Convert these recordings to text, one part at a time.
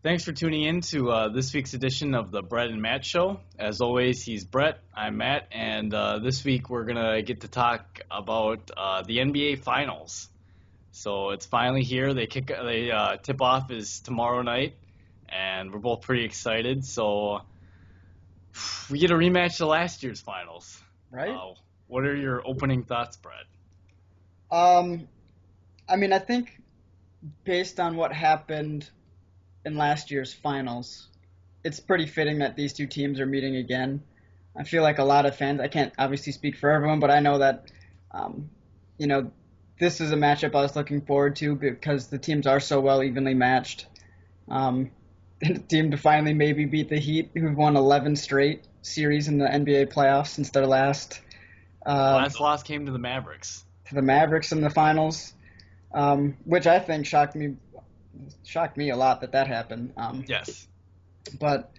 Thanks for tuning in to this week's edition of the Brett and Matt Show. As always, he's Brett, I'm Matt, and this week we're going to get to talk about the NBA Finals. So it's finally here. They tip off is tomorrow night, and we're both pretty excited. So we get a rematch to last year's Finals. Right? What are your opening thoughts, Brett? I think based on what happened in last year's finals, it's pretty fitting that these two teams are meeting again. I feel like a lot of fans, I can't obviously speak for everyone, but I know that, um, you know, this is a matchup I was looking forward to because the teams are so well evenly matched. The team to finally maybe beat the Heat, who've won 11 straight series in the NBA playoffs since their last Last loss came to the Mavericks. to the Mavericks in the finals, which I think shocked me a lot that happened. Yes. But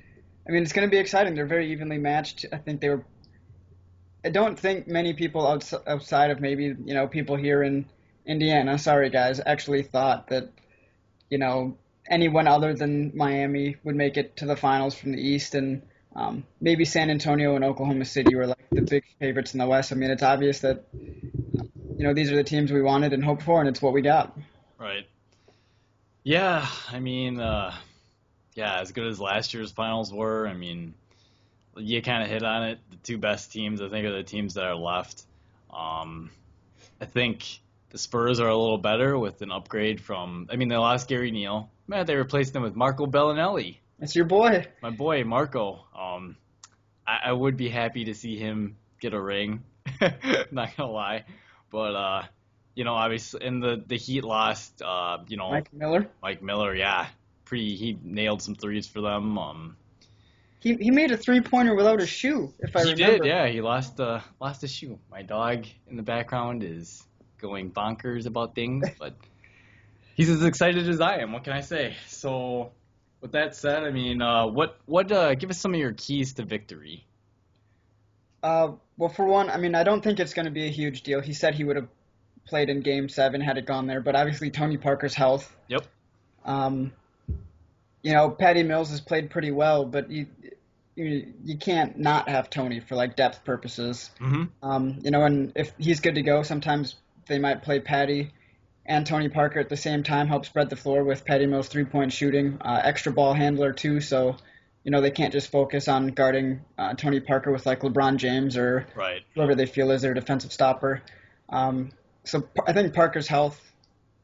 it's going to be exciting. They're very evenly matched. I don't think many people outside of maybe people here in Indiana, sorry guys, actually thought that anyone other than Miami would make it to the finals from the East, and maybe San Antonio and Oklahoma City were like the big favorites in the West. It's obvious that these are the teams we wanted and hoped for, and it's what we got. Right. Yeah, as good as last year's finals were, you kind of hit on it. The two best teams, I think, are the teams that are left. I think the Spurs are a little better with an upgrade from, they lost Gary Neal. Man, they replaced him with Marco Bellinelli. It's your boy. My boy, Marco. I would be happy to see him get a ring. Not gonna lie. But, obviously, and the Heat lost, Mike Miller. Mike Miller, yeah. He nailed some threes for them. He made a three-pointer without a shoe, if I remember. He did, yeah. He lost a shoe. My dog in the background is going bonkers about things, but he's as excited as I am. What can I say? So, with that said, give us some of your keys to victory. Well, for one, I don't think it's going to be a huge deal. He said he would have played in Game 7 had it gone there, but obviously Tony Parker's health. Yep. Patty Mills has played pretty well, but you can't not have Tony for like depth purposes. Mm-hmm. And if he's good to go, sometimes they might play Patty and Tony Parker at the same time, help spread the floor with Patty Mills' three-point shooting, extra ball handler too, so they can't just focus on guarding Tony Parker with like LeBron James or whoever they feel is their defensive stopper. So I think Parker's health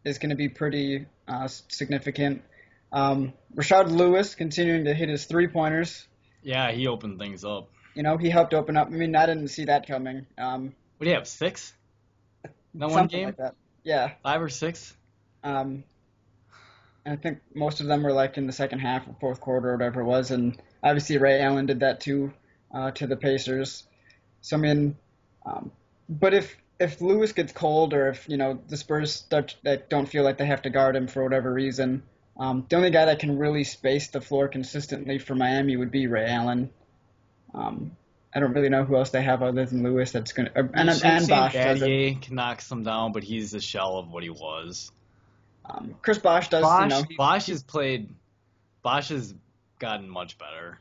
is going to be pretty significant. Rashard Lewis continuing to hit his three-pointers. Yeah, he opened things up. He helped open up. I didn't see that coming. What do you have, 6? Not one Something game? like that. Yeah. 5 or 6? And I think most of them were like in the second half or fourth quarter or whatever it was. And obviously Ray Allen did that too to the Pacers. So, but if Lewis gets cold or if, the Spurs don't feel like they have to guard him for whatever reason, the only guy that can really space the floor consistently for Miami would be Ray Allen. I don't really know who else they have other than Lewis that's going to... And Bosh does it. Can knock some down, but he's a shell of what he was. Chris Bosh does, Bosh has gotten much better.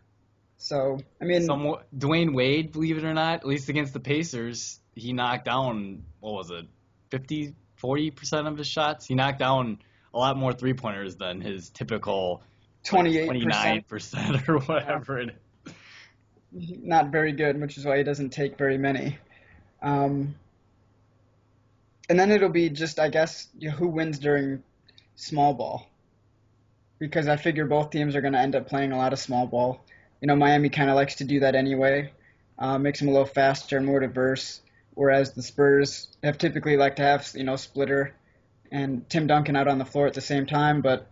So, Dwayne Wade, believe it or not, at least against the Pacers, he knocked down, 40% of his shots? He knocked down a lot more three-pointers than his typical 29% or whatever it is. Not very good, which is why he doesn't take very many. And then it'll be just, I guess, who wins during small ball. Because I figure both teams are going to end up playing a lot of small ball. Miami kind of likes to do that anyway. Makes them a little faster and more diverse. Whereas the Spurs have typically liked to have, Splitter and Tim Duncan out on the floor at the same time. But,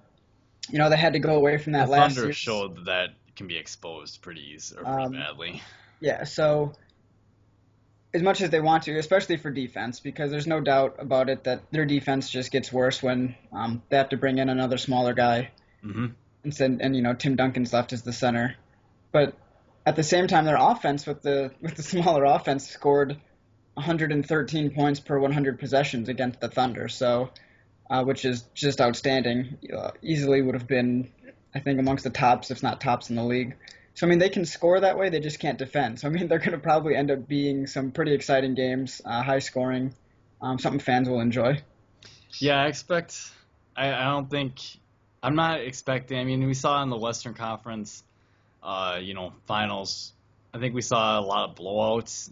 they had to go away from that last year. The Thunder showed that can be exposed pretty badly. Yeah, so as much as they want to, especially for defense, because there's no doubt about it that their defense just gets worse when they have to bring in another smaller guy. Mm-hmm. And Tim Duncan's left as the center. But at the same time, their offense with the smaller offense scored 113 points per 100 possessions against the Thunder. So, which is just outstanding. Easily would have been I think amongst the tops, if not tops in the league. So I mean, they can score that way. They just can't defend. So I mean, they're going to probably end up being some pretty exciting games, high scoring, something fans will enjoy. Yeah, I expect. I don't think. I'm not expecting. I mean, we saw in the Western Conference, finals. I think we saw a lot of blowouts.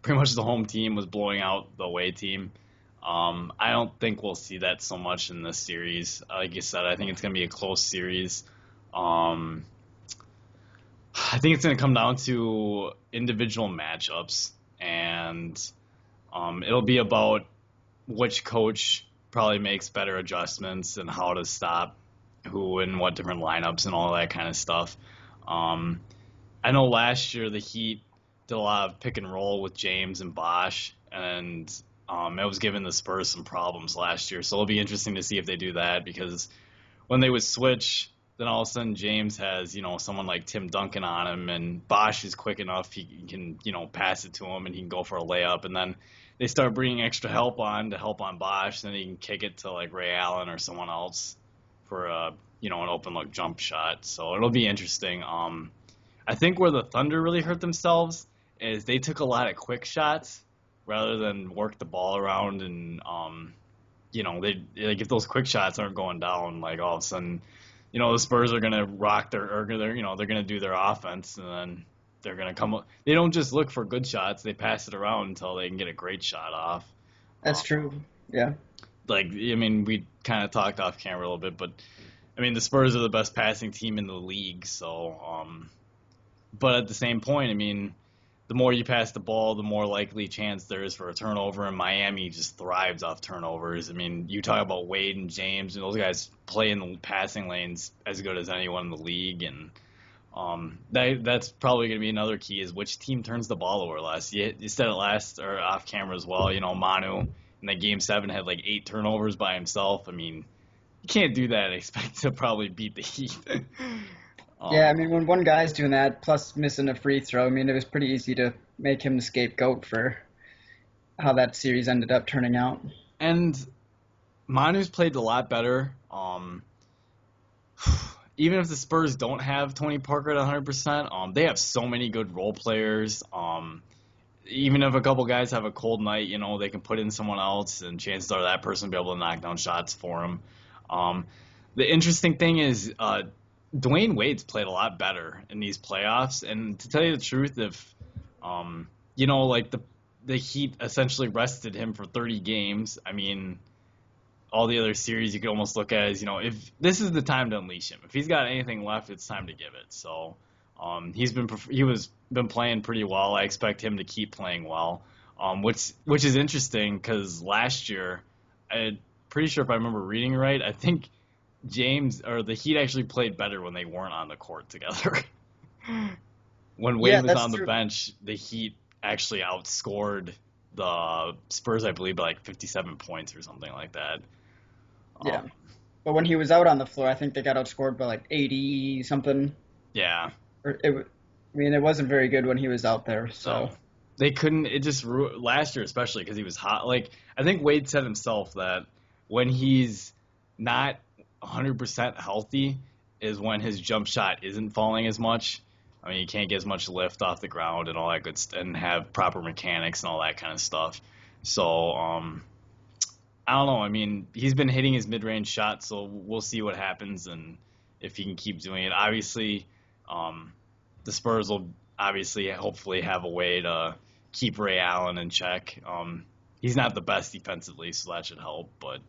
Pretty much the home team was blowing out the away team. I don't think we'll see that so much in this series. Like you said, I think it's going to be a close series. Um, I think it's going to come down to individual matchups, and it'll be about which coach probably makes better adjustments and how to stop who and what different lineups and all that kind of stuff. Um, I know last year the Heat did a lot of pick and roll with James and Bosch, and it was giving the Spurs some problems last year. So it'll be interesting to see if they do that, because when they would switch, then all of a sudden James has, someone like Tim Duncan on him, and Bosch is quick enough he can, pass it to him and he can go for a layup, and then they start bringing extra help on to help on Bosch, then he can kick it to like Ray Allen or someone else for an open look jump shot. So it'll be interesting. I think where the Thunder really hurt themselves is they took a lot of quick shots rather than work the ball around, and they like if those quick shots aren't going down, like all of a sudden, the Spurs are gonna rock they're gonna do their offense, and then they're gonna come up. They don't just look for good shots; they pass it around until they can get a great shot off. That's Um, true. Yeah. like I mean, we kind of talked off camera a little bit, but I mean the Spurs are the best passing team in the league, so but at the same point, I mean, the more you pass the ball, the more likely chance there is for a turnover, and Miami just thrives off turnovers. I mean, you talk about Wade and James, and those guys play in the passing lanes as good as anyone in the league, and that's probably going to be another key is which team turns the ball over less. You said it last or off camera as well. Manu in that game 7 had like 8 turnovers by himself. I mean, you can't do that and expect to probably beat the Heat. Yeah, I um, mean, when one guy's doing that, plus missing a free throw, I mean, it was pretty easy to make him the scapegoat for how that series ended up turning out. and Manu's played a lot better. Even if the Spurs don't have Tony Parker at 100%, they have so many good role players. Even if a couple guys have a cold night, they can put in someone else, and chances are that person will be able to knock down shots for them. Um, the interesting thing is, Dwayne Wade's played a lot better in these playoffs, and to tell you the truth, if like the Heat essentially rested him for 30 games, I mean, all the other series you could almost look at as, if this is the time to unleash him. If he's got anything left, it's time to give it. So been playing pretty well. I expect him to keep playing well, which is interesting because last year, I'm pretty sure if I remember reading right, I think James or the Heat actually played better when they weren't on the court together. When Yeah, Wade was that's on the true. bench, the Heat actually outscored the Spurs, I believe, by like 57 points or something like that. Yeah. Um, But when he was out on the floor, I think they got outscored by like 80 something. yeah, I mean, it wasn't very good when he was out there. So, no, they couldn't. It just last year, especially because he was hot. Like I think Wade said himself that when he's not 100% healthy is when his jump shot isn't falling as much. I mean, you can't get as much lift off the ground and all that good stuff, and have proper mechanics and all that kind of stuff. So, I don't know. I mean, he's been hitting his mid-range shot, so we'll see what happens and if he can keep doing it. Obviously, um, the Spurs will obviously hopefully have a way to keep Ray Allen in check. He's not the best defensively, so that should help. But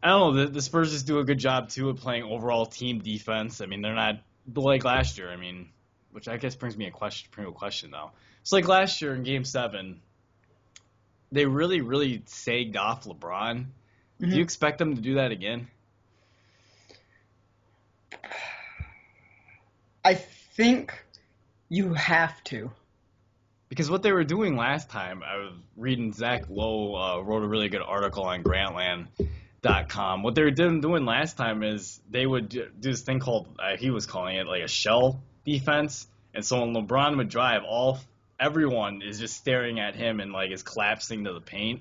I don't know. The Spurs just do a good job too of playing overall team defense. I mean, they're not like last year. I mean, which I guess brings me a question now. It's like last year in Game 7, they really, really sagged off LeBron. Do you mhm. expect them to do that again? I think you have to. Because what they were doing last time, I was reading Zach Lowe wrote a really good article on Grantland.com. What they were doing last time is they would do this thing called, he was calling it like a shell defense. And so when LeBron would drive, everyone is just staring at him and like is collapsing to the paint.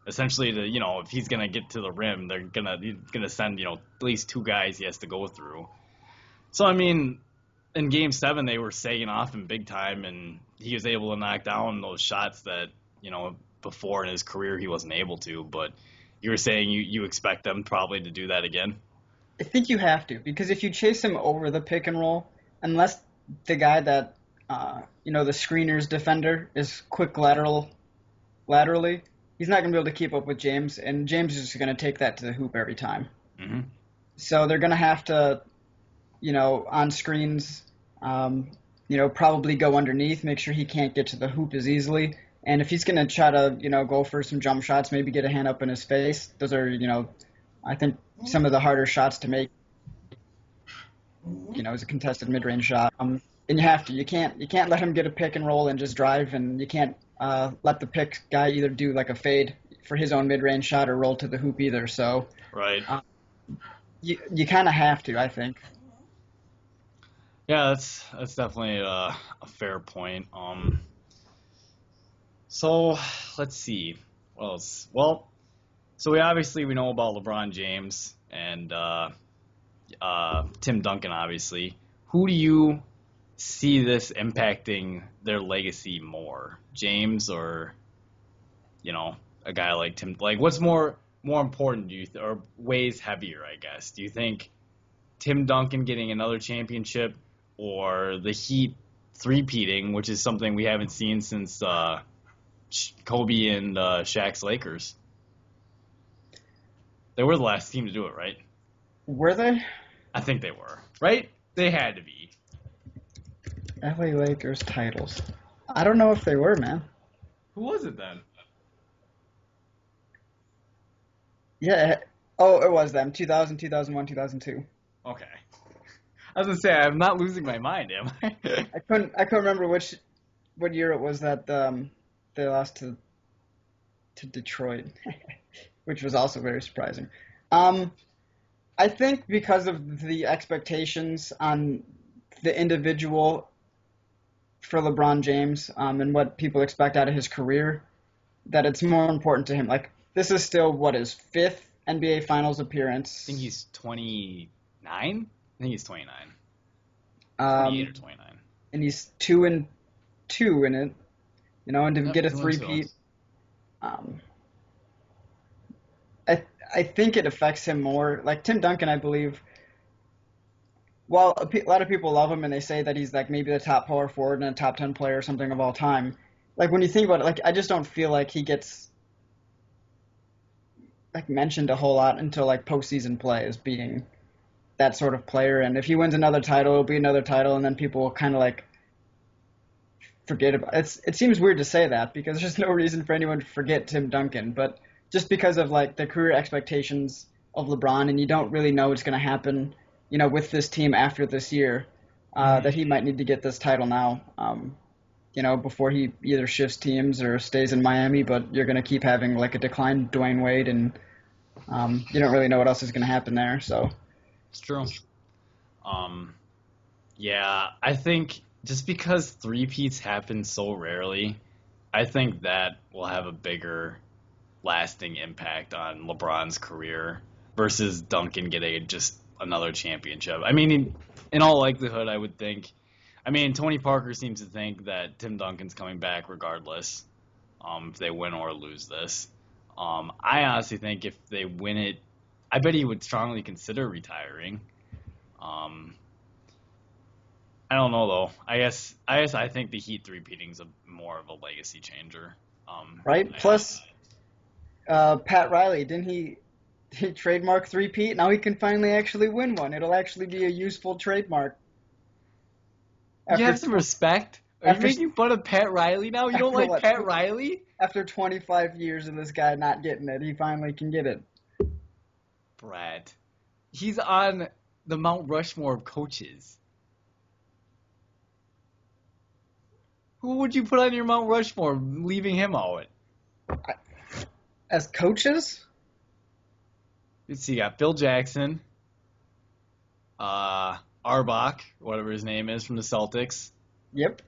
essentially to, if he's gonna get to the rim, he's gonna send, at least 2 guys he has to go through. So I mean, in Game 7 they were sagging off him big time, and he was able to knock down those shots that before in his career he wasn't able to. But you were saying you expect them probably to do that again. I think you have to, because if you chase him over the pick and roll, unless the guy that the screener's defender is quick laterally, he's not going to be able to keep up with James, and James is just going to take that to the hoop every time. Mm-hmm. So they're going to have to, on screens, probably go underneath, make sure he can't get to the hoop as easily. And if he's going to try to, go for some jump shots, maybe get a hand up in his face, those are, I think some of the harder shots to make, is a contested mid-range shot. And you can't let him get a pick and roll and just drive, and you can't let the pick guy either do like a fade for his own mid-range shot or roll to the hoop either. So right, you kind of have to, I think. Yeah, that's definitely a fair point. So let's see what else. Well, so we know about LeBron James and Tim Duncan, obviously. Who do you see this impacting their legacy more, James or a guy like Tim? Like, what's more important, do you or weighs heavier, I guess? Do you think Tim Duncan getting another championship, or the Heat three-peating, which is something we haven't seen since Kobe and Shaq's Lakers? They were the last team to do it, right? Were they? I think they were, right? They had to be. LA Lakers titles. I don't know if they were, man. Who was it then? Yeah. Oh, it was them. 2000, 2001, 2002. Okay. I was gonna say, I'm not losing my mind, am I? I couldn't remember what year it was that they lost to Detroit, which was also very surprising. I think because of the expectations on the individual for LeBron James, and what people expect out of his career, that it's more important to him. Like, this is still his 5th NBA Finals appearance. I think he's 29. I think he's 29. 28 or 29. And he's 2-2 in it, and to get a 3-peat. I think it affects him more. Like Tim Duncan, I believe. Well, a lot of people love him, and they say that he's like maybe the top power forward and a top 10 player or something of all time. Like, when you think about it, like, I just don't feel like he gets like mentioned a whole lot until like postseason play as being that sort of player. And if he wins another title, it'll be another title, and then people will kind of like forget about it. It seems weird to say that because there's no reason for anyone to forget Tim Duncan, but just because of like the career expectations of LeBron, and you don't really know what's going to happen, with this team after this year, that he might need to get this title now, before he either shifts teams or stays in Miami. But you're going to keep having like a declined Dwayne Wade, and you don't really know what else is going to happen there. So it's true. Yeah, I think just because three-peats happen so rarely, I think that will have a bigger lasting impact on LeBron's career versus Duncan getting just another championship. I mean, in all likelihood, I would think. I mean, Tony Parker seems to think that Tim Duncan's coming back regardless, if they win or lose this. I honestly think if they win it, I bet he would strongly consider retiring. I don't know though. I think the Heat three-peating's more of a legacy changer. Right. Plus, Pat Riley, didn't he trademark three-peat? Now he can finally actually win one. It'll actually be a useful trademark. You have some respect. Are you making fun of Pat Riley now? You don't like Pat Riley? After 25 years of this guy not getting it, he finally can get it. Brad, he's on the Mount Rushmore of coaches. Who would you put on your Mount Rushmore, leaving him out? As coaches? Let's see, you got Phil Jackson, Arbach, whatever his name is, from the Celtics. Yep.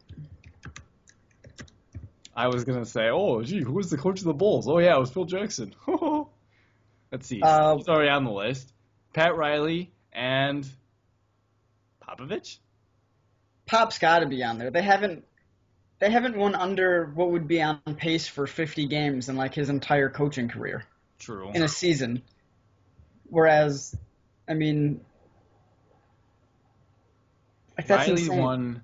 I was gonna say, oh, gee, who was the coach of the Bulls? Oh yeah, it was Phil Jackson. Let's see. Uh, He's already on the list. Pat Riley and Popovich? Pop's got to be on there. They haven't won under what would be on pace for 50 games in like his entire coaching career True. in a season. Whereas, I mean, like that's Riley insane. won.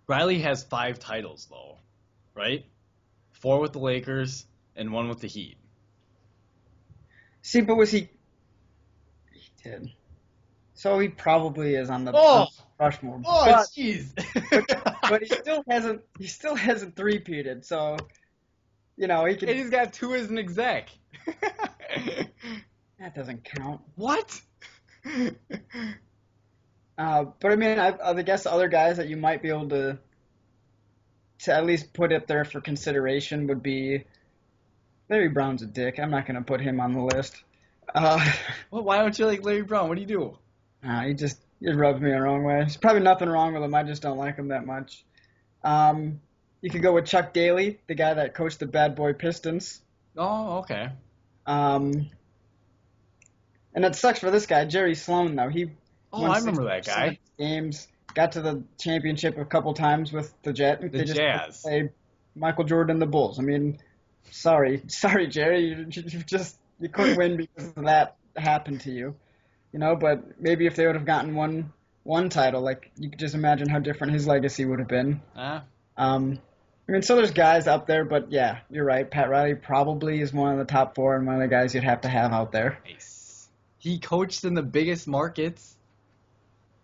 Riley has 5 titles though, right? 4 with the Lakers and 1 with the Heat. See, but was he? He did. So he probably is on the Oh, Rushmore. oh, jeez. But he still hasn't three-peated. So, he And could. he's got 2 as an exec. That doesn't count. What? But I mean, I guess other guys that you might be able to at least put up there for consideration would be Larry Brown's a dick. I'm not gonna put him on the list. Well, why don't you like Larry Brown? What do you do? He rubs me the wrong way. There's probably nothing wrong with him. I just don't like him that much. You could go with Chuck Daly, the guy that coached the Bad Boy Pistons. Oh, okay. And it sucks for this guy, Jerry Sloan, though. He Oh, won I remember that 60% guy. of games, got to the championship a couple times with the Jazz. The Jazz. Played Michael Jordan and the Bulls. I mean, sorry, Jerry, you couldn't win because of that happened to you. But maybe if they would have gotten one title, like you could just imagine how different his legacy would have been. I mean, so there's guys up there, but yeah, you're right. Pat Riley probably is one of the top 4 and one of the guys you'd have to have out there. Nice. He coached in the biggest markets.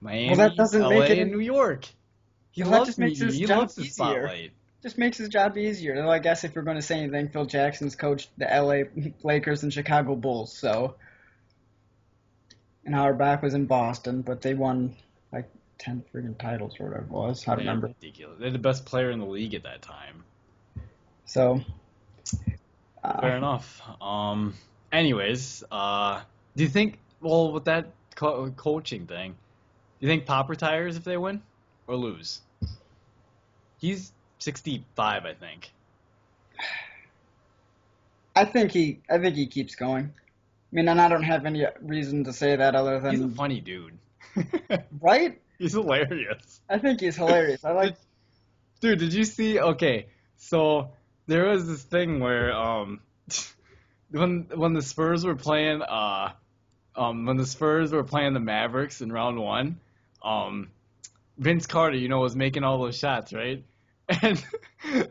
Miami, Well, that doesn't LA, make it and New York. He Well, that loves just makes media. his He job loves the easier. spotlight. Just makes his job easier. Though I guess if you're going to say anything, Phil Jackson's coached the LA Lakers and Chicago Bulls, so. And Auerbach was in Boston, but they won like 10 freaking titles or whatever it was. I don't They're remember. ridiculous. They're the best player in the league at that time. So. Fair enough. Anyways, do you think, well, with that coaching thing, do you think Pop retires if they win or lose? He's 65, I think. I think he keeps going. I mean, and I don't have any reason to say that other He's a than funny dude. right. He's hilarious. I think he's hilarious. I like. Dude, did you see? Okay, so there was this thing where when the Spurs were playing the Mavericks in round 1, Vince Carter, was making all those shots, right? And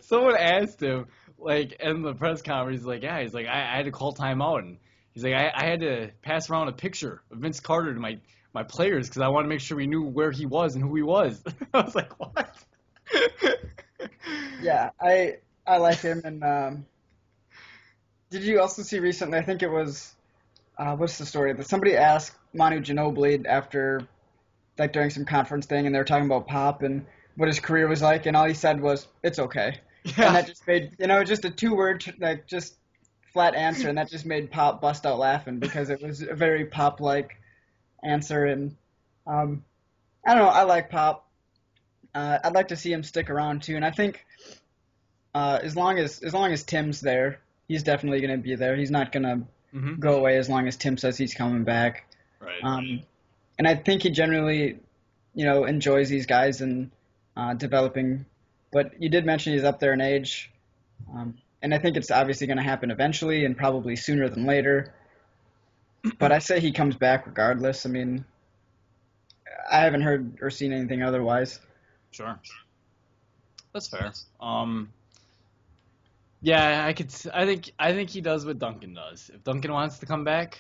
someone asked him, like, in the press conference, he's like, yeah, he's like, I had to call timeout, and he's like, I had to pass around a picture of Vince Carter to my players because I wanted to make sure we knew where he was and who he was. I was like, what? Yeah, I like him. And did you also see recently? I think it was what's the story that somebody asked Manu Ginobili after, like during some conference thing, and they were talking about Pop and what his career was like, and all he said was, "It's okay." Yeah. And that just made just a 2-word like just flat answer, and that just made Pop bust out laughing because it was a very Pop-like answer. And I don't know, I like Pop. I'd like to see him stick around too, and I think as long as Tim's there, he's definitely going to be there. He's not going to go away as long as Tim says he's coming back. Right. And I think he generally, enjoys these guys and developing. But you did mention he's up there in age, and I think it's obviously going to happen eventually and probably sooner than later. But I say he comes back regardless. I mean, I haven't heard or seen anything otherwise. Sure. That's fair. Yeah, I think he does what Duncan does. If Duncan wants to come back,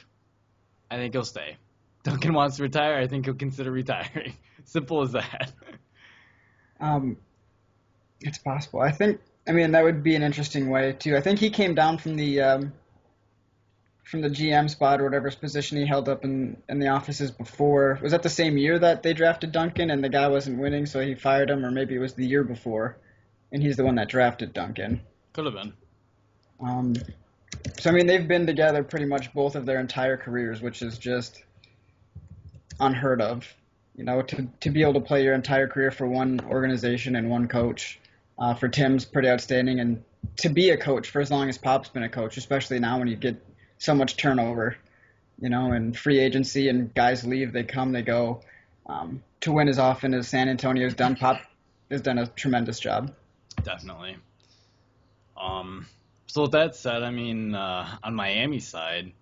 I think he'll stay. Duncan wants to retire, I think he'll consider retiring. Simple as that. It's possible. I mean, that would be an interesting way too. I think he came down from the GM spot or whatever position he held up in the offices before. Was that the same year that they drafted Duncan and the guy wasn't winning, so he fired him, or maybe it was the year before, and he's the one that drafted Duncan. Could have been. So I mean, they've been together pretty much both of their entire careers, which is just unheard of. To be able to play your entire career for one organization and one coach. For Tim's pretty outstanding, and to be a coach for as long as Pop's been a coach, especially now when you get so much turnover, and free agency and guys leave, they come, they go. To win as often as San Antonio's done, Pop has done a tremendous job. Definitely. So with that said, I mean, on Miami's side,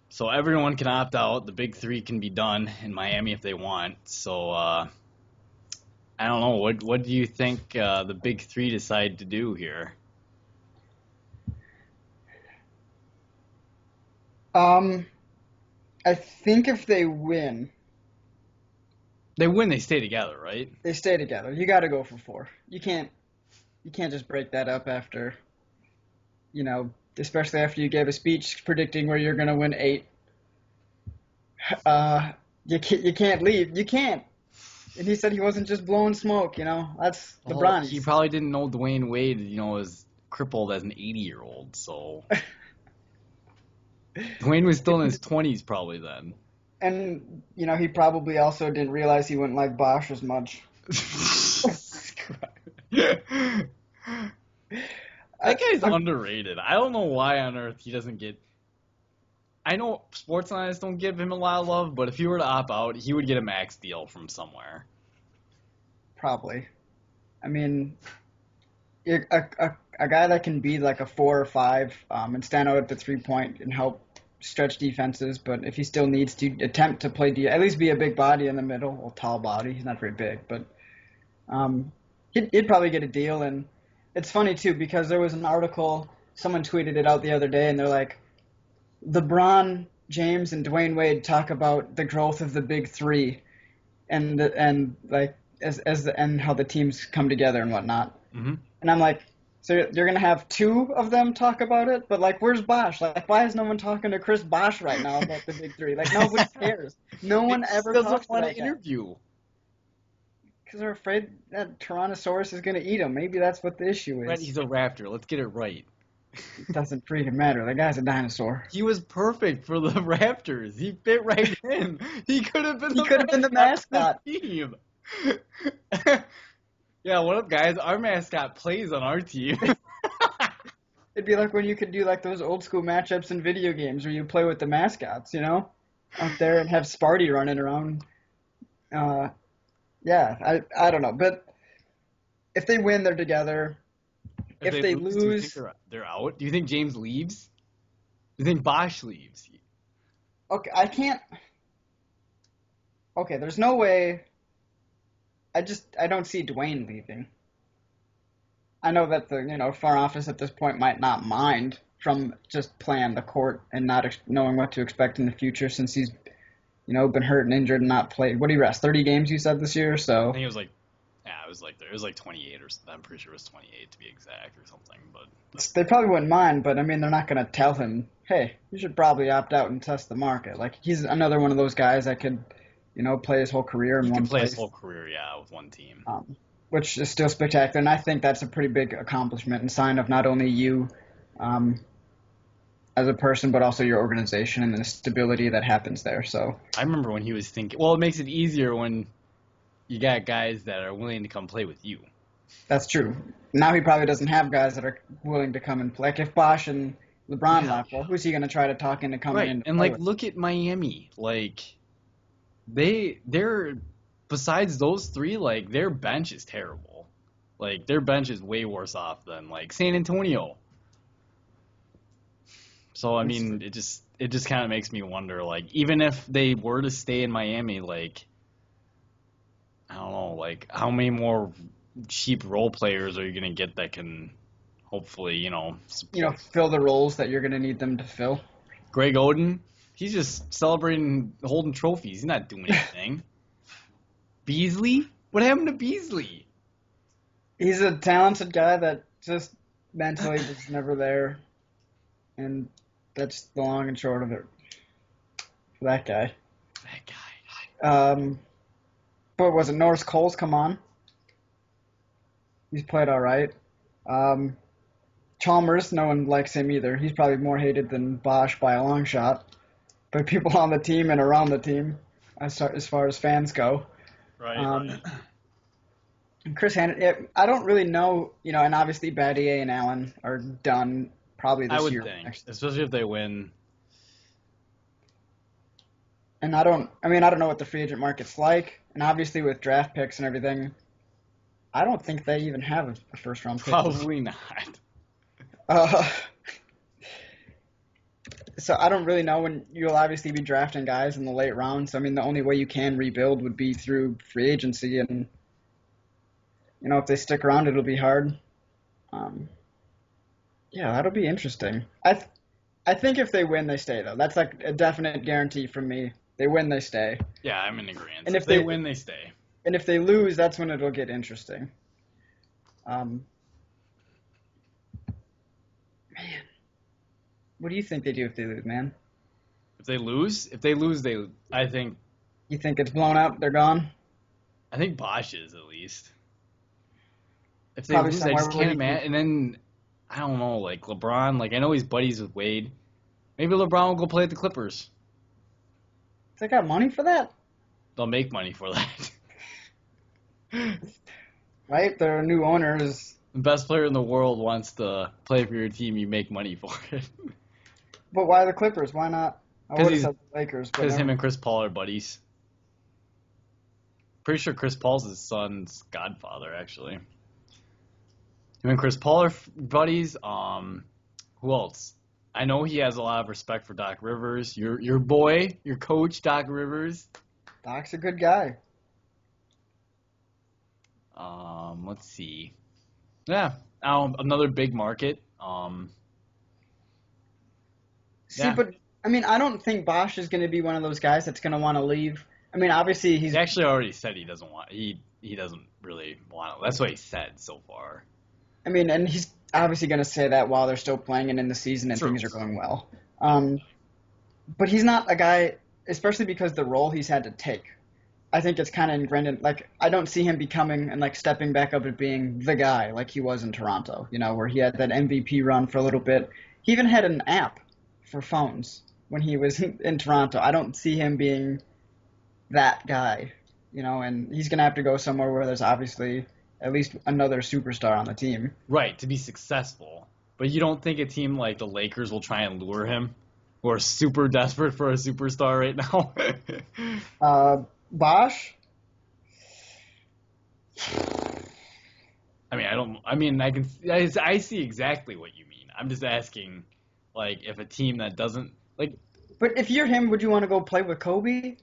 so everyone can opt out. The big three can be done in Miami if they want. So I don't know. What do you think the big three decide to do here? I think if they win, They stay together, right? they stay together. You got to go for 4. You can't just break that up after, especially after you gave a speech predicting where you're going to win 8. You can't leave. You can't. And he said he wasn't just blowing smoke. That's LeBron. Well, he probably didn't know Dwayne Wade, was crippled as an 80-year-old. So Dwayne was still in his 20s probably then. And he probably also didn't realize he wouldn't like Bosch as much. That guy's underrated. I don't know why on earth he doesn't get. I know sports analysts don't give him a lot of love, but if he were to opt out, he would get a max deal from somewhere. Probably. I mean, a guy that can be like a 4 or 5 and stand out at the 3-point and help stretch defenses, but if he still needs to attempt to play at least be a big body in the middle, well, tall body. He's not very big, but he'd probably get a deal. And it's funny too because there was an article, someone tweeted it out the other day, and they're like, LeBron James and Dwayne Wade talk about the growth of the big three, and like and how the teams come together and whatnot. Mm-hmm. And I'm like, so you're gonna have 2 of them talk about it, but like, where's Bosch? Like, why is no one talking to Chris Bosch right now about the big three? Like, nobody cares. No one ever doesn't talks want to to interview. Because they're afraid that Tyrannosaurus is gonna eat him. Maybe that's what the issue is. Right, he's a raptor. Let's get it right. It doesn't freaking matter. That guy's a dinosaur. He was perfect for the Raptors. He fit right in. He could have been. He could have been the mascot. Of the team. Yeah, what up, guys? Our mascot plays on our team. It'd be like when you could do like those old school matchups in video games where you play with the mascots, out there and have Sparty running around. Yeah, I don't know, but if they win, they're together. If they lose, do you think they're out? Do you think James leaves? Do you think Bosch leaves? Okay, I can't. Okay, there's no way. I don't see Dwayne leaving. I know that the front office at this point might not mind from just playing the court and not knowing what to expect in the future since he's been hurt and injured and not played. What did he rest? 30 games you said this year, so. I think it was like 28 or something. I'm pretty sure it was 28 to be exact or something. But they probably wouldn't mind. But I mean, they're not going to tell him, hey, you should probably opt out and test the market. Like he's another one of those guys that could, play his whole career in one place. He can play his whole career, yeah, with one team. Which is still spectacular, and I think that's a pretty big accomplishment and sign of not only you as a person, but also your organization and the stability that happens there. So I remember when he was thinking, well, it makes it easier when you got guys that are willing to come play with you. That's true. Now he probably doesn't have guys that are willing to come and play. Like if Bosch and LeBron left, well, who's he going to try to talk into coming in? And like, look at Miami. Like, they're besides those 3, like their bench is terrible. Like their bench is way worse off than like San Antonio. So I mean, it just kind of makes me wonder. Like even if they were to stay in Miami, like I don't know, like how many more cheap role players are you gonna get that can hopefully fill the roles that you're gonna need them to fill? Greg Oden, he's just celebrating, holding trophies. He's not doing anything. Beasley, what happened to Beasley? He's a talented guy that just mentally was never there, and that's the long and short of it for that guy. But was it Norris Cole's come on? He's played all right. Chalmers, no one likes him either. He's probably more hated than Bosch by a long shot. But people on the team and around the team, as far as fans go. Right. And Chris Hannon, I don't really know, and obviously Battier and Allen are done probably I this would year. think, especially if they win. And I don't know what the free agent market's like. And obviously with draft picks and everything, I don't think they even have a first round pick this year. Probably not. Uh, so I don't really know when you'll obviously be drafting guys in the late rounds. I mean, the only way you can rebuild would be through free agency, and if they stick around, it'll be hard. Um, yeah, that'll be interesting. I think if they win, they stay though. That's like a definite guarantee from me. They win, they stay. Yeah, I'm in agreement. And If they win, they stay. and if they lose, that's when it'll get interesting. Um, man, what do you think they do if they lose, man? If they lose, I think You think it's blown up? They're gone? Bosch is at least. If they Probably lose, I somewhere just where can't he can. imagine. And then I don't know, like LeBron. Like I know he's buddies with Wade. Maybe LeBron will go play at the Clippers. They got money for that, They'll make money for that. right? Their new owners. The best player in the world wants to play for your team. You make money for it. But why the Clippers? Why not? I would have Because said the Lakers, but him never. and Chris Paul are buddies. Pretty sure Chris Paul's his son's godfather, actually. Him and Chris Paul are buddies. Who else? I know he has a lot of respect for Doc Rivers. Your boy, your coach, Doc Rivers. Doc's a good guy. Let's see. Yeah, another big market. See, Yeah. but I mean, I don't think Bosch is going to be one of those guys that's going to want to leave. I mean, obviously He actually already said he doesn't want. He doesn't really want to. That's what he said so far. and he's obviously going to say that while they're still playing and in the season and True. things are going well. But he's not a guy, especially because the role he's had to take. I think it's kind of ingrained in, like, I don't see him becoming and, like, stepping back up and being the guy like he was in Toronto, where he had that MVP run for a little bit. He even had an app for phones when he was in Toronto. I don't see him being that guy, and he's going to have to go somewhere where there's obviously at least another superstar on the team. Right, to be successful. But you don't think a team like the Lakers will try and lure him? Who are super desperate for a superstar right now? Bosch? I see exactly what you mean. I'm just asking, like, if a team that doesn't, like, But if you're him, would you want to go play with Kobe?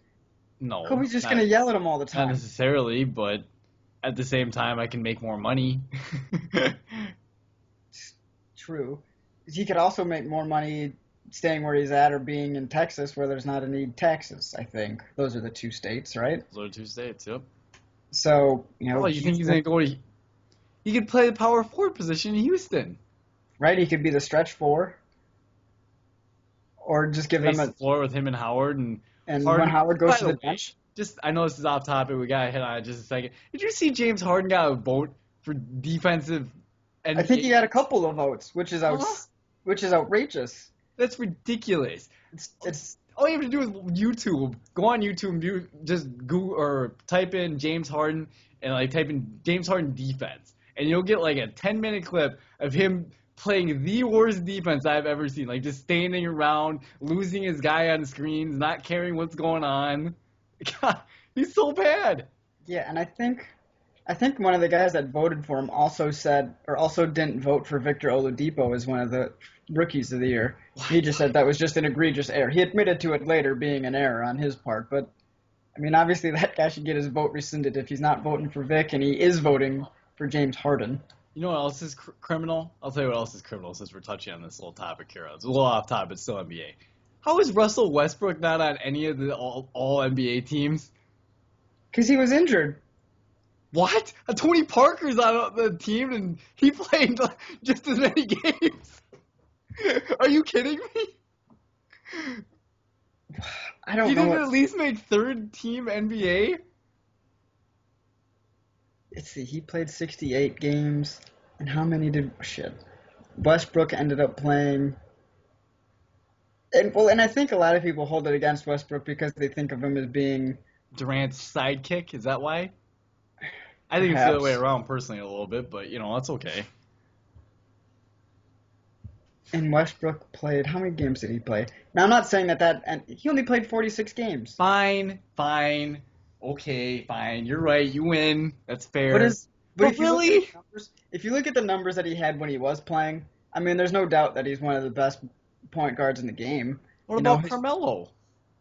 no. Kobe's just not- going to yell at him all the Not time. necessarily, but at the same time, I can make more money. True. He could also make more money staying where he's at or being in Texas where there's not any taxes, I think. Those are the two states, right? Those are two states, yep. So, Oh, you think he's going to go to... He could play the power forward position in Houston. right? He could be the stretch four. Or just give Face them the floor with him and Howard. And when Howard goes By to the the way, bench. I know this is off topic. We got to hit on it just a second. Did you see James Harden got a vote for defensive... I think he got a couple of votes, which is which is outrageous. That's ridiculous. It's All you have to do is YouTube. Go on YouTube and just Google or type in James Harden and like type in James Harden defense, and you'll get like a 10-minute clip of him playing the worst defense I've ever seen. Like just standing around, losing his guy on screens, not caring what's going on. God, he's so bad. yeah, and I think one of the guys that voted for him also didn't vote for Victor Oladipo as one of the rookies of the year. He just said that was just an egregious error. He admitted to it later being an error on his part, but I mean, obviously that guy should get his vote rescinded if he's not voting for Vic and he is voting for James Harden. You know what else is criminal? I'll tell you what else is criminal since we're touching on this little topic here. It's a little off topic, but still NBA. How is Russell Westbrook not on any of the all NBA teams? Because he was injured. What? Tony Parker's on the team and he played just as many games. Are you kidding me? I don't He know. didn't at least make third team NBA? Let's see. He played 68 games, and how many did Westbrook ended up playing? And I think a lot of people hold it against Westbrook because they think of him as being Durant's sidekick? Is that why? I think it's the other way perhaps. around personally a little bit, but that's okay. And Westbrook played, how many games did he play? Now, I'm not saying and he only played 46 games. Fine, fine, okay, fine. You're right. You win. That's But fair. is, but But if you look at the really, numbers, if you look at the numbers that he had when he was playing, I mean, there's no doubt that he's one of the best point guards in the game. what You know, about Carmelo?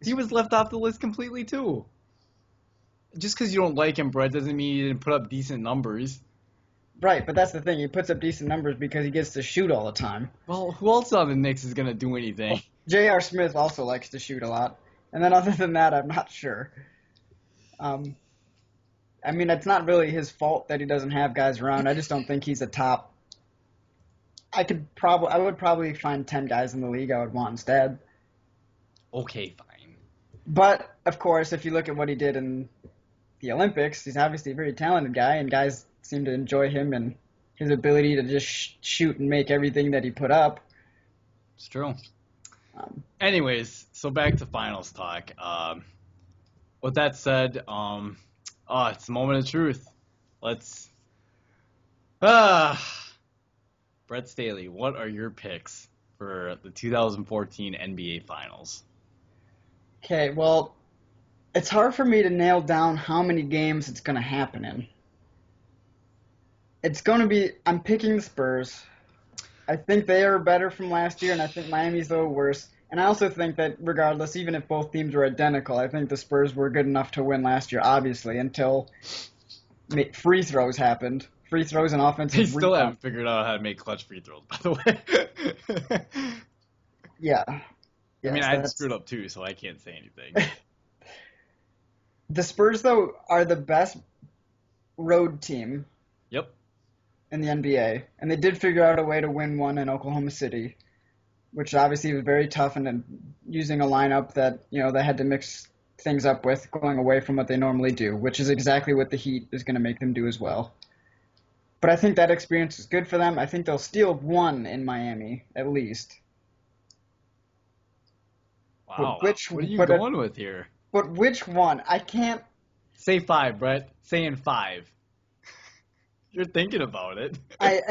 He was left off the list completely too. Just because you don't like him, Brett, doesn't mean he didn't put up decent numbers. right, but that's the thing. He puts up decent numbers because he gets to shoot all the time. Well, who else on the Knicks is gonna do anything? J.R. Smith also likes to shoot a lot. And then other than that, I'm not sure. Um, I mean, it's not really his fault that he doesn't have guys around. I just don't think he's a top. I would probably find 10 guys in the league I would want instead. Okay, fine. But of course, if you look at what he did in the Olympics, he's obviously a very talented guy, and guys seem to enjoy him and his ability to just shoot and make everything that he put up. It's true. Um, Anyways, so back to finals talk. With that said, it's the moment of truth. Let's. Brett Staley, what are your picks for the 2014 NBA Finals? okay, well, it's hard for me to nail down how many games it's going to happen in. It's going to be. I'm picking the Spurs. I think they are better from last year, and I think Miami's a little worse. And I also think that regardless, even if both teams were identical, I think the Spurs were good enough to win last year, obviously, until free throws happened. Free throws and offensive They still rebound. haven't figured out how to make clutch free throws, by the way. Yeah. I Yes, mean, I that's... screwed up too, so I can't say anything. The Spurs, though, are the best road team Yep. in the NBA, and they did figure out a way to win one in Oklahoma City, which obviously was very tough, and then using a lineup that they had to mix things up with, going away from what they normally do, which is exactly what the Heat is going to make them do as well. But I think that experience is good for them. I think they'll steal one in Miami at least. Wow. But which? What are you but, going with here? but which one? I can't. Say 5, Brett. Saying 5. You're thinking about it. I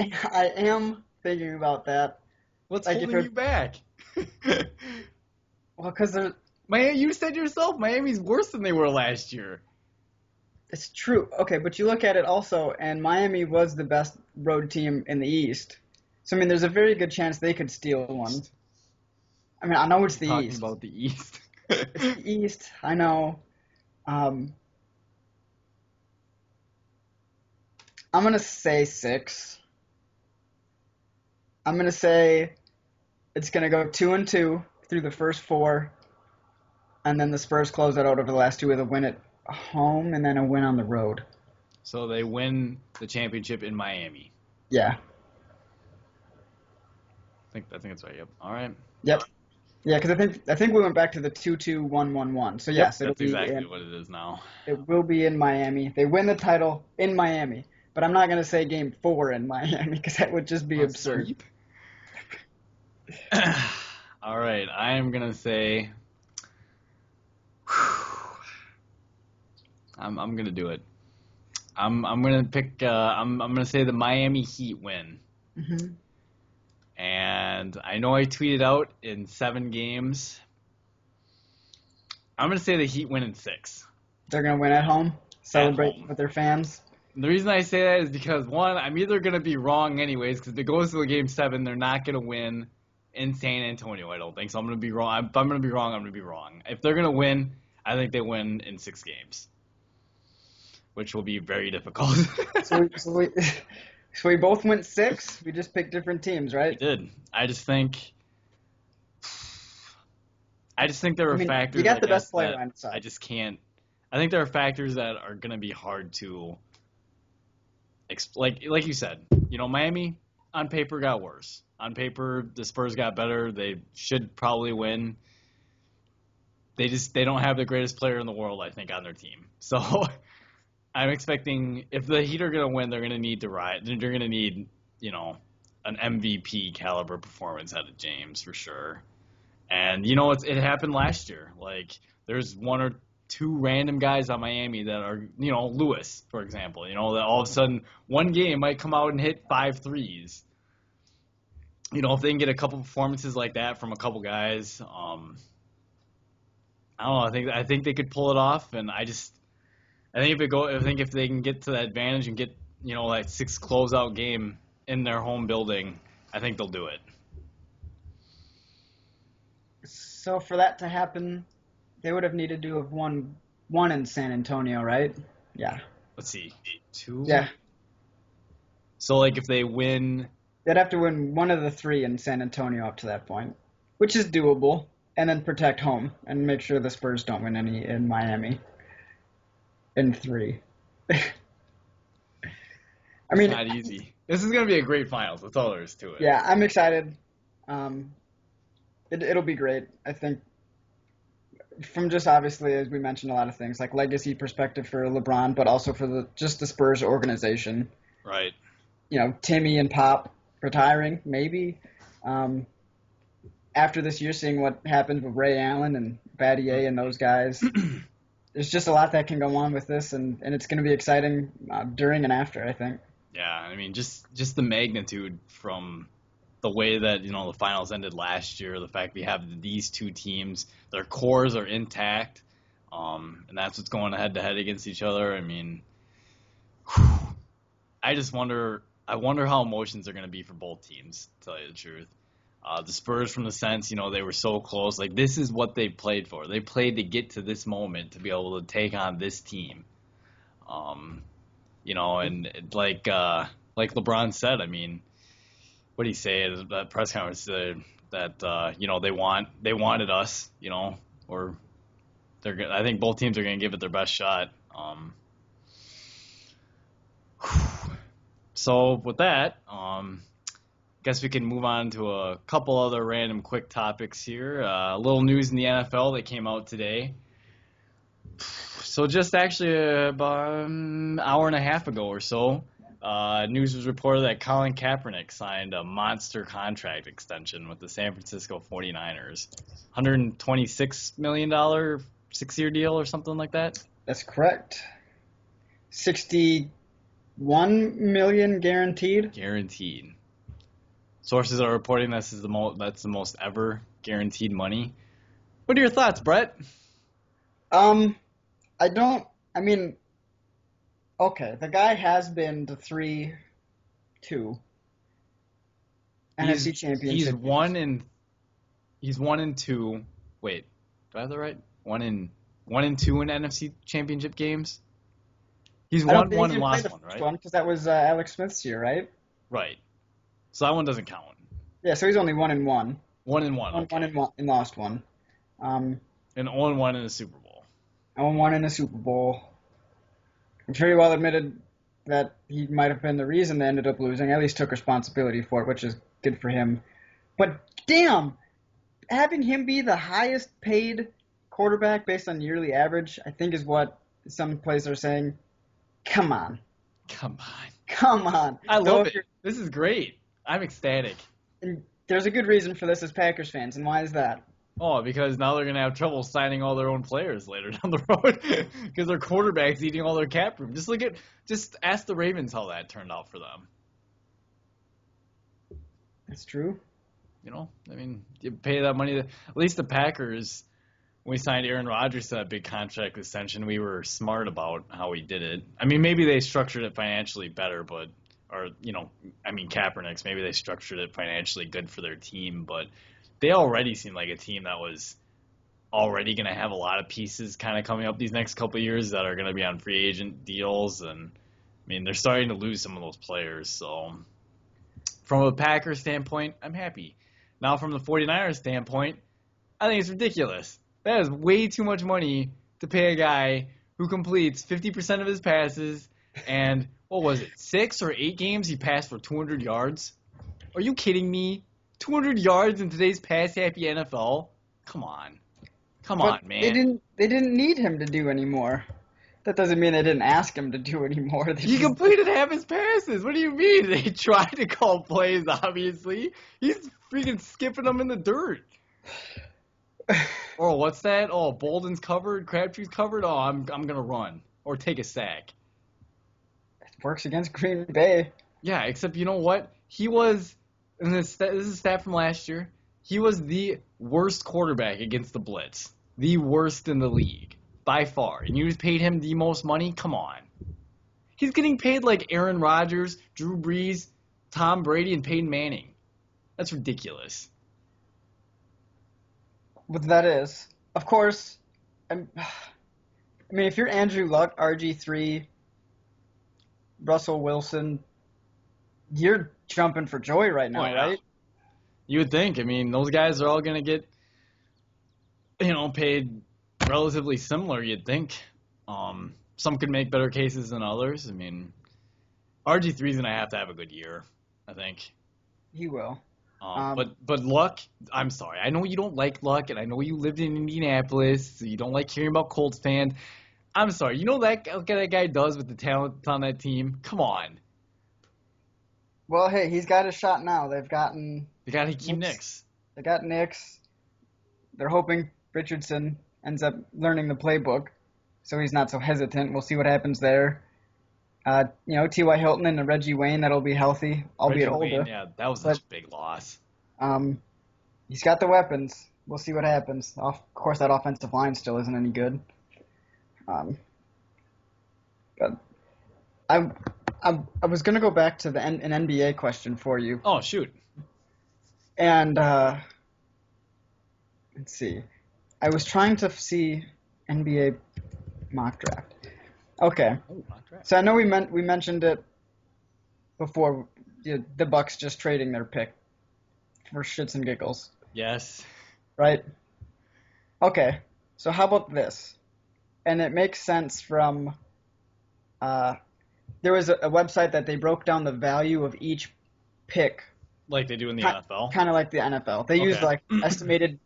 am thinking about that. What's Like, if holding you back? Well, because Miami, you said yourself, Miami's worse than they were last year. it's true. Okay, but you look at it also, and Miami was the best road team in the East. So I mean, there's a very good chance they could steal one. I mean, I know it's the Talking East. about the East. It's the East. I know. I'm gonna say 6. I'm gonna say it's gonna go 2-2 through the first 4, and then the Spurs close it out over the last 2 with a win at home and then a win on the road. So they win the championship in Miami. Yeah. I think that's right. Yep. All right. Yep. Yeah, because I think we went back to the 2-2-1-1-1. So yes, That's exactly what it is now. it will be in Miami. They win the title in Miami, but I'm not gonna say Game 4 in Miami because that would just be absurd. Sweep. All right. I am gonna say. I'm gonna do it. I'm gonna pick. I'm gonna say the Miami Heat win. Hmm. And I know I tweeted out in 7 games. I'm gonna say the Heat win in 6. They're gonna win at home, celebrate home. with their fans. The reason I say that is because, one, I'm either going to be wrong anyways, because if it goes to a Game 7, they're not going to win in San Antonio, I don't think. So I'm going to be wrong. If I'm going to be wrong, I'm going to be wrong. If they're going to win, I think they win in 6 games, which will be very difficult. So we both went 6. We just picked different teams, I right? did. I just think there are factors. You got the I guess, best player that on the side. I just can't. I think there are factors that are going to be hard to. Like you said, Miami on paper got worse. On paper, the Spurs got better. They should probably win. They don't have the greatest player in the world, I think, on their team. So I'm expecting if the Heat are going to win, they're going to need to ride. They're going to need, an MVP caliber performance out of James for sure. And it happened last year. Like there's 1 or two random guys on Miami that are, Lewis, for example, that all of a sudden one game might come out and hit 5 threes. If they can get a couple performances like that from a couple guys, I don't know. I think they could pull it off, and I think if they can get to that advantage and get that 6 closeout game in their home building, I think they'll do it. So for that to happen, they would have needed to have won one in San Antonio, right? Yeah. Let's see, 2. Yeah. So like if they win, they'd have to win one of the 3 in San Antonio up to that point, which is doable, and then protect home and make sure the Spurs don't win any in Miami. In 3. I mean, it's not easy. This is going to be a great finals. That's all there is to it. Yeah, I'm excited. It'll be great. I think from just obviously, as we mentioned, a lot of things like legacy perspective for LeBron, but also for the Spurs organization. Right. Timmy and Pop retiring, maybe. After this year, seeing what happens with Ray Allen and Battier and those guys, there's just a lot that can go on with this, and it's going to be exciting during and after, I think. Yeah, I mean, just the magnitude from the way that, the finals ended last year, the fact we have these two teams, their cores are intact, and that's what's going head-to-head against each other. I mean, I wonder how emotions are going to be for both teams, to tell you the truth. The Spurs, from the sense, they were so close. Like, this is what they played for. They played to get to this moment to be able to take on this team. And like LeBron said, I mean, what did he say at that press conference? That they wanted us, or I think both teams are going to give it their best shot. So with that, guess we can move on to a couple other random quick topics here. A little news in the NFL that came out today. So just actually about an hour and a half ago or so, news was reported that Colin Kaepernick signed a monster contract extension with the San Francisco 49ers. $126 million 6-year deal or something like that? That's correct. $61 million guaranteed? Guaranteed. Sources are reporting that's the most ever guaranteed money. What are your thoughts, Brett? Okay, the guy has been to 3-2 NFC championship. He's 1-2. Wait, do I have that right? 1-2 in NFC championship games. He's won one and lost one, right? Because that was Alex Smith's year, right? Right. So that one doesn't count. Yeah, so he's only 1-1. 1-1. Okay. 1-1 and lost one. And 0-1 in the Super Bowl. 0-1 in the Super Bowl. Very well admitted that he might have been the reason they ended up losing. At least took responsibility for it, which is good for him. But damn, having him be the highest paid quarterback based on yearly average, I think is what some players are saying. Come on. I love it. This is great. I'm ecstatic. And there's a good reason for this as Packers fans, and why is that? Oh, because now they're going to have trouble signing all their own players later down the road because their quarterback's eating all their cap room. Just ask the Ravens how that turned out for them. That's true. You pay that money. At least the Packers, when we signed Aaron Rodgers to that big contract extension, we were smart about how we did it. I mean, maybe they structured it financially better, Kaepernick's, maybe they structured it financially good for their team, but they already seem like a team that was already going to have a lot of pieces kind of coming up these next couple of years that are going to be on free agent deals. And, they're starting to lose some of those players. So from a Packers standpoint, I'm happy. Now from the 49ers standpoint, I think it's ridiculous. That is way too much money to pay a guy who completes 50% of his passes and, 6 or 8 games he passed for 200 yards? Are you kidding me? 200 yards in today's pass-happy NFL? Come on, man. They didn't need him to do anymore. That doesn't mean they didn't ask him to do anymore. He completed half his passes. What do you mean? They tried to call plays, obviously. He's freaking skipping them in the dirt. Oh, what's that? Oh, Bolden's covered, Crabtree's covered. Oh, I'm gonna run or take a sack. It works against Green Bay. Yeah, except you know what? He was, and this is a stat from last year. He was the worst quarterback against the blitz, the worst in the league by far. And you just paid him the most money. Come on, he's getting paid like Aaron Rodgers, Drew Brees, Tom Brady, and Peyton Manning. That's ridiculous. What that is, of course. I mean, if you're Andrew Luck, RG3, Russell Wilson, you're jumping for joy right Oh now, yeah, right? you would think. I mean, those guys are all gonna get paid relatively similar. You'd think. Some could make better cases than others. I mean, RG3 is gonna have to have a good year, I think. He will. But Luck, I'm sorry. I know you don't like Luck, and I know you lived in Indianapolis, so you don't like hearing about Colts fans. I'm sorry. You know that what that guy does with the talent on that team? Come on. Well, hey, he's got a shot now. They've gotten They got Hakeem Nix. Nicks. They got Nix. They're hoping Richardson ends up learning the playbook, so he's not so hesitant. We'll see what happens there. T.Y. Hilton and Reggie Wayne, that'll be healthy, albeit Reggie Wayne, older. yeah, that was But such a big loss. um, he's got the weapons. We'll see what happens. Of course, that offensive line still isn't any good. Um, but I, I was gonna go back to an NBA question for you, Oh, shoot. and let's see. I was trying to see NBA mock draft. Okay, Oh, not correct. so I know we mentioned it before. The Bucks just trading their pick for shits and giggles, Yes. right? Okay, so how about this? And it makes sense from there was a website that they broke down the value of each pick, Like they do in the kind NFL. of like the NFL. They used Okay. like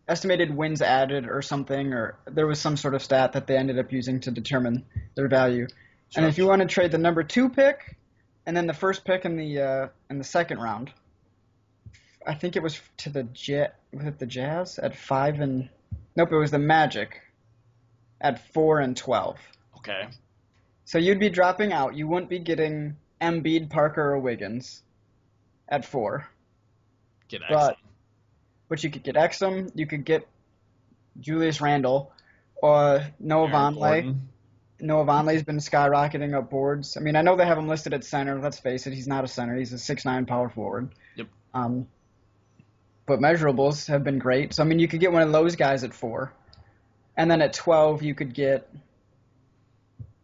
estimated wins added or something, or there was some sort of stat that they ended up using to determine their value. And if you want to trade the number 2 pick and then the first pick in the second round, I think it was to was it the Jazz at 5 and nope, it was the Magic at 4 and 12. Okay. So you'd be dropping out. You wouldn't be getting Embiid, Parker, or Wiggins at 4. Get But Exum. but you could get Exum, you could get Julius Randle, or Noah Aaron Vonleh. Gordon. Noah Vonleh's been skyrocketing up boards. I mean, I know they have him listed at center. Let's face it, he's not a center. He's a 6'9" power forward. Yep. But measurables have been great. So, I mean, you could get one of those guys at 4. And then at 12, you could get,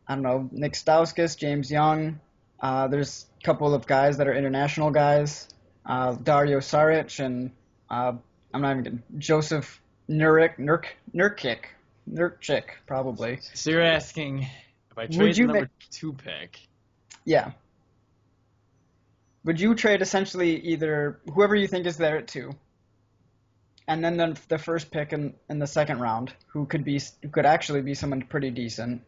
I don't know, Nick Stauskas, James Young. There's a couple of guys that are international guys. Dario Saric and I'm not even kidding, Joseph Nurkic, probably. So you're asking if I Would trade the you number make- 2 pick. Yeah. Would you trade essentially either whoever you think is there at 2, and then the first pick in the second round, who could actually be someone pretty decent,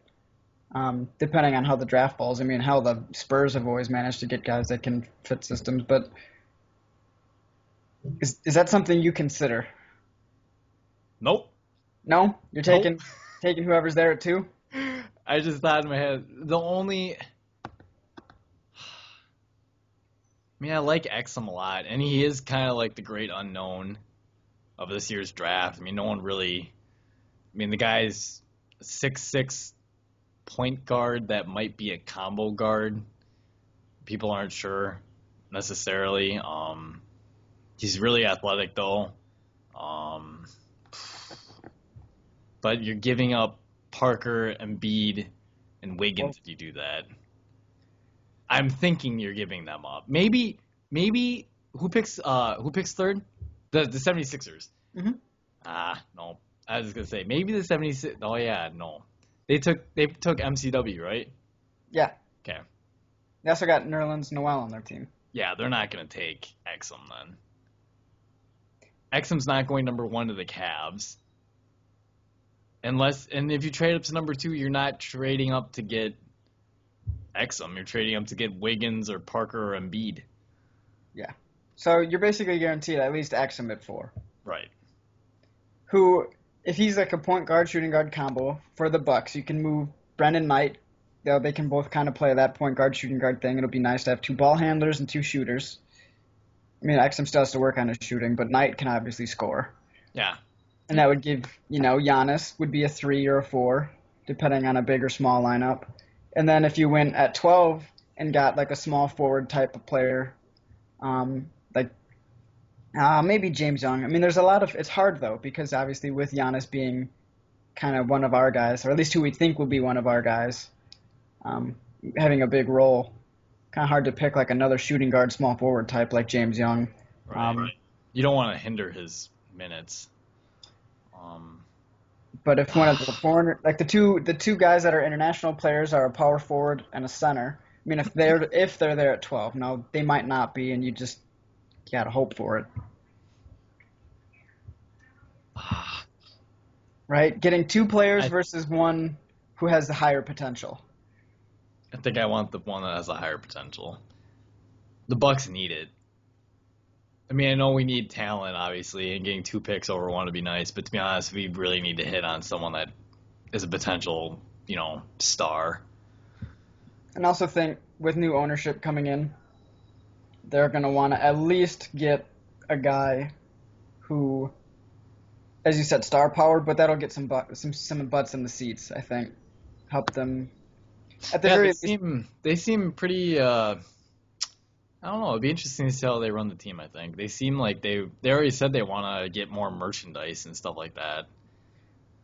depending on how the draft falls. I mean, how the Spurs have always managed to get guys that can fit systems, but is that something you consider? Nope. No, you're taking whoever's there at 2. I just thought in my head, I mean, I like Exum a lot, and he is kind of like the great unknown of this year's draft. I mean, no one really. I mean, the guy's a 6'6" point guard that might be a combo guard. People aren't sure necessarily. He's really athletic though. But you're giving up Parker, Embiid, and Wiggins if you do that. I'm thinking you're giving them up. Maybe who picks third? The 76ers. Mhm. No. I was gonna say maybe the 76. Oh yeah, no. They took MCW, right? Yeah. Okay. They also got Nerlens Noel on their team. Yeah, they're not gonna take Exum then. Exum's not going number 1 to the Cavs. And if you trade up to number 2, you're not trading up to get Exum. You're trading up to get Wiggins or Parker or Embiid. Yeah. So you're basically guaranteed at least Exum at 4. Right. Who, if he's like a point guard shooting guard combo for the Bucks, you can move Brendan Knight. They can both kind of play that point guard shooting guard thing. It'll be nice to have two ball handlers and two shooters. I mean, Exum still has to work on his shooting, but Knight can obviously score. Yeah. And that would give, Giannis would be a 3 or a 4, depending on a big or small lineup. And then if you went at 12 and got like a small forward type of player, like maybe James Young. I mean, there's a lot of, it's hard though, because obviously with Giannis being kind of one of our guys, or at least who we think will be one of our guys, having a big role, kind of hard to pick like another shooting guard, small forward type like James Young. Right. You don't want to hinder his minutes. But if one of the foreign, like the two guys that are international players are a power forward and a center. I mean, if they're there at 12, now they might not be, and you gotta hope for it. Right? Getting two players versus one who has the higher potential. I think I want the one that has a higher potential. The Bucks need it. I mean, I know we need talent, obviously, and getting 2 picks over 1 would be nice, but to be honest, we really need to hit on someone that is a potential, star. And also think with new ownership coming in, they're going to want to at least get a guy who, as you said, star powered, but that'll get some butts in the seats, I think. Help them. At the very least, they seem pretty. I don't know. It'd be interesting to see how they run the team. I think they seem like they already said they want to get more merchandise and stuff like that.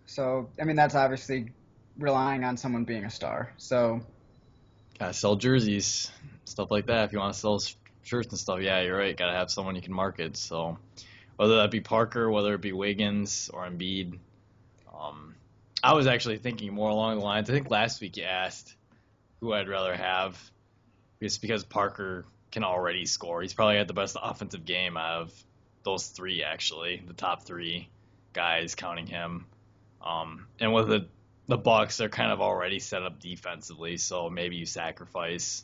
So I mean, that's obviously relying on someone being a star. So gotta sell jerseys, stuff like that. If you want to sell shirts and stuff, yeah, you're right. Gotta have someone you can market. So whether that be Parker, whether it be Wiggins or Embiid, I was actually thinking more along the lines. I think last week you asked who I'd rather have, just because Parker can already score. He's probably had the best offensive game out of those 3, actually, the top 3 guys, counting him. And with the Bucks, they're kind of already set up defensively, so maybe you sacrifice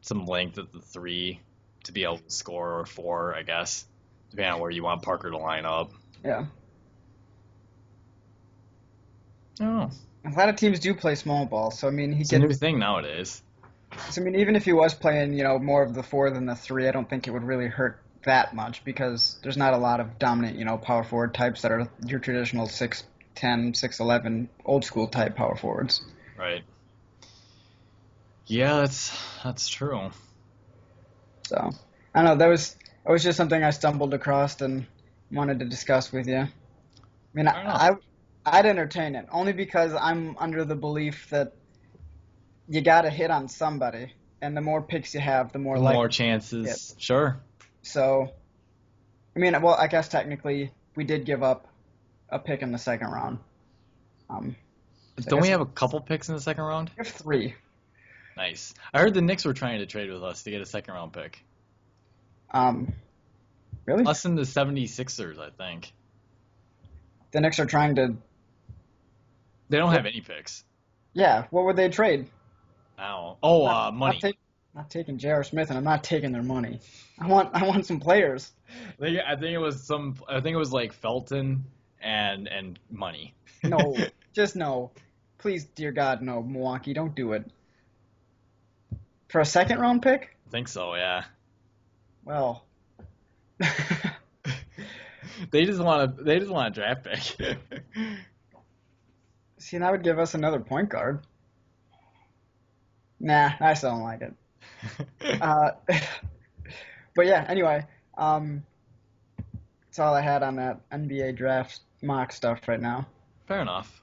some length at the 3 to be able to score, or 4, I guess, depending on where you want Parker to line up. Yeah. Oh. A lot of teams do play small ball, so I mean It's a new thing nowadays. So I mean, even if he was playing, more of the 4 than the 3, I don't think it would really hurt that much, because there's not a lot of dominant, power forward types that are your traditional 6'10", 6'11", old school type power forwards. Right. Yeah, that's true. So I don't know. That was just something I stumbled across and wanted to discuss with you. I mean, I'd entertain it, only because I'm under the belief that you got to hit on somebody, and the more picks you have, the more chances. Sure. So, I mean, well, I guess technically we did give up a pick in the second round. Don't we have a couple picks in the second round? We have 3. Nice. I heard the Knicks were trying to trade with us to get a second round pick. Really? Us and the 76ers, I think. The Knicks are trying to... They don't have any picks. Yeah, what would they trade? Money. Not taking J.R. Smith, and I'm not taking their money. I want some players. I think it was like Felton and money. No, just no. Please, dear God, no, Milwaukee, don't do it. For a second round pick? I think so, yeah. Well, they just want a draft pick. See, that would give us another point guard. Nah, I still don't like it. But yeah, anyway, that's all I had on that NBA draft mock stuff right now. Fair enough.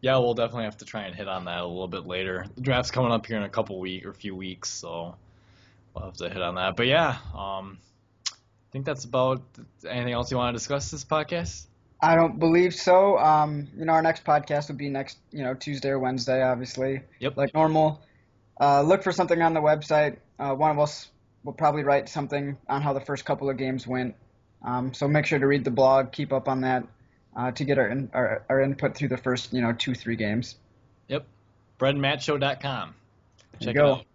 Yeah, we'll definitely have to try and hit on that a little bit later. The draft's coming up here in a few weeks, so we'll have to hit on that. But yeah, I think that's about anything else you want to discuss this podcast? I don't believe so. Our next podcast will be next, Tuesday or Wednesday, obviously. Yep. Like normal. Look for something on the website. One of us will probably write something on how the first couple of games went. So make sure to read the blog, keep up on that, to get our input through the first, 2-3 games. Yep. BreadandMattShow.com. Check it out.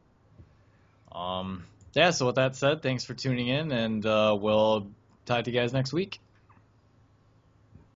Yeah, so with that said, thanks for tuning in, and we'll talk to you guys next week.